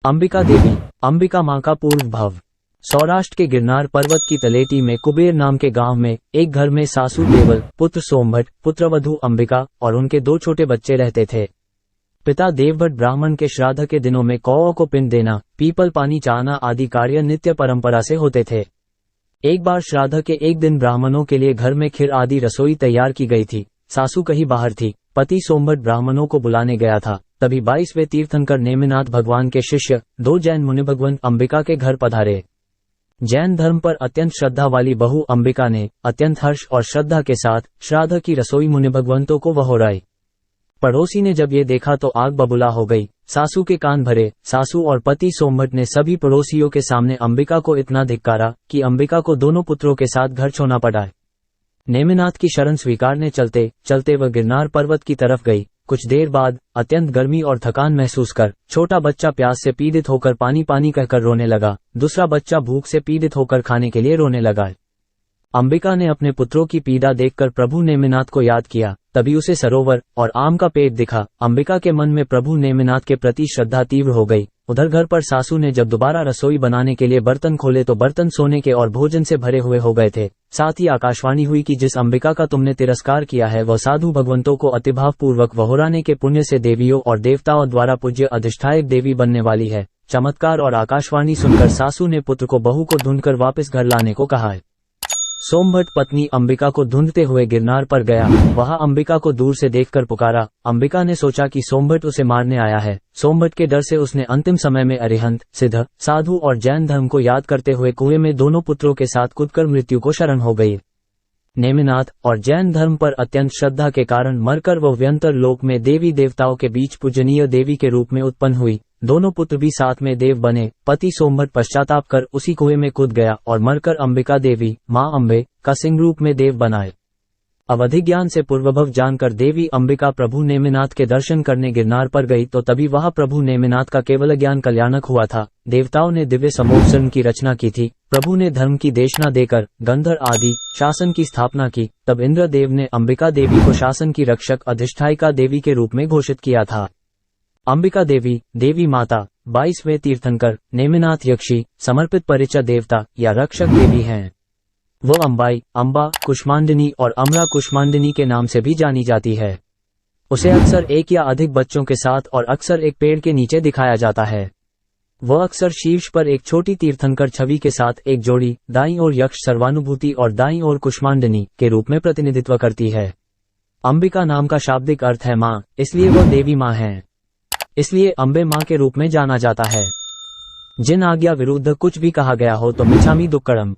अंबिका देवी, अंबिका मां का पूर्व भाव। सौराष्ट्र के गिरनार पर्वत की तलेटी में कुबेर नाम के गांव में एक घर में सासू देवल, पुत्र सोमभट्ट, पुत्रवधू अंबिका और उनके 2 छोटे बच्चे रहते थे। पिता देवभट्ट ब्राह्मण के श्राद्ध के दिनों में कौओं को पिंड देना, पीपल पानी चाहना आदि कार्य नित्य परंपरा से होते थे। एक बार श्राद्ध के एक दिन ब्राह्मणों के लिए घर में खीर आदि रसोई तैयार की गई थी। सासू कहीं बाहर थी। पति सोमभट्ट ब्राह्मणों को बुलाने गया था। तभी 22वें तीर्थंकर नेमिनाथ भगवान के शिष्य 2 जैन मुनि भगवंत अंबिका के घर पधारे। जैन धर्म पर अत्यंत श्रद्धा वाली बहू अंबिका ने अत्यंत हर्ष और श्रद्धा के साथ श्राद्ध की रसोई मुनि भगवंतों को वहोराई। पड़ोसी ने जब ये देखा तो आग बबूला हो गई। सासू के कान भरे। सासू और पति सोमभट्ट ने सभी पड़ोसियों के सामने अंबिका को इतना धिक्कारा कि अंबिका को दोनों पुत्रों के साथ घर छोड़ना पड़ा। नेमिनाथ की शरण स्वीकारने चलते चलते वह गिरनार पर्वत की तरफ गई। कुछ देर बाद अत्यंत गर्मी और थकान महसूस कर छोटा बच्चा प्यास से पीड़ित होकर पानी पानी कहकर रोने लगा। दूसरा बच्चा भूख से पीड़ित होकर खाने के लिए रोने लगा। अंबिका ने अपने पुत्रों की पीड़ा देखकर प्रभु नेमिनाथ को याद किया। तभी उसे सरोवर और आम का पेड़ दिखा। अंबिका के मन में प्रभु नेमिनाथ के प्रति श्रद्धा तीव्र हो गई। उधर घर पर सासू ने जब दोबारा रसोई बनाने के लिए बर्तन खोले तो बर्तन सोने के और भोजन से भरे हुए हो गए थे। साथ ही आकाशवाणी हुई कि जिस अंबिका का तुमने तिरस्कार किया है वह साधु भगवंतों को अतिभाव पूर्वक वहोराने के पुण्य से देवियों और देवताओं द्वारा पूज्य अधिष्ठायक देवी बनने वाली है। चमत्कार और आकाशवाणी सुनकर सासू ने पुत्र को बहू को ढूंढकर वापस घर लाने को कहा है। सोमभट्ट पत्नी अंबिका को ढूंढते हुए गिरनार पर गया। वहां अंबिका को दूर से देखकर पुकारा। अंबिका ने सोचा कि सोमभट्ट उसे मारने आया है। सोमभट्ट के डर से उसने अंतिम समय में अरिहंत, सिद्ध, साधु और जैन धर्म को याद करते हुए कुएं में दोनों पुत्रों के साथ कूदकर मृत्यु को शरण हो गई। नेमिनाथ और जैन धर्म पर अत्यंत श्रद्धा के कारण मरकर वह व्यंतर लोक में देवी देवताओं के बीच पूजनीय देवी के रूप में उत्पन्न हुई। दोनों पुत्र भी साथ में देव बने। पति सोमभट्ट पश्चाताप कर उसी कुएं में कूद गया और मरकर अंबिका देवी, मां अंबे, का सिंह रूप में देव बनाए। अवधि ज्ञान से पूर्वभव जानकर देवी अंबिका प्रभु नेमिनाथ के दर्शन करने गिरनार पर गई तो तभी वहां प्रभु नेमिनाथ का केवल ज्ञान कल्याणक हुआ था। देवताओं ने दिव्य समोत्सर्ग की रचना की थी। प्रभु ने धर्म की देशना देकर गंधर्व आदि शासन की स्थापना की। तब इंद्रदेव ने अंबिका देवी को शासन की रक्षक अधिष्ठायिका देवी के रूप में घोषित किया था। अंबिका देवी, देवी माता, 22वें तीर्थंकर नेमिनाथ यक्षी समर्पित परिचय देवता या रक्षक देवी हैं। वो अंबाई, अंबा, कुष्मांडिनी और अमरा कुष्मांडिनी के नाम से भी जानी जाती है। उसे अक्सर एक या अधिक बच्चों के साथ और अक्सर एक पेड़ के नीचे दिखाया जाता है। वह अक्सर शीर्ष पर एक छोटी तीर्थंकर छवि के साथ एक जोड़ी, दाईं ओर यक्ष सर्वानुभूति और दाईं ओर कुष्मांडिनी के रूप में प्रतिनिधित्व करती है। अंबिका नाम का शाब्दिक अर्थ है मां, इसलिए वह देवी मां है। इसलिए अंबे मां के रूप में जाना जाता है। जिन आज्ञा विरुद्ध कुछ भी कहा गया हो तो मिच्छामि दुक्कड़म।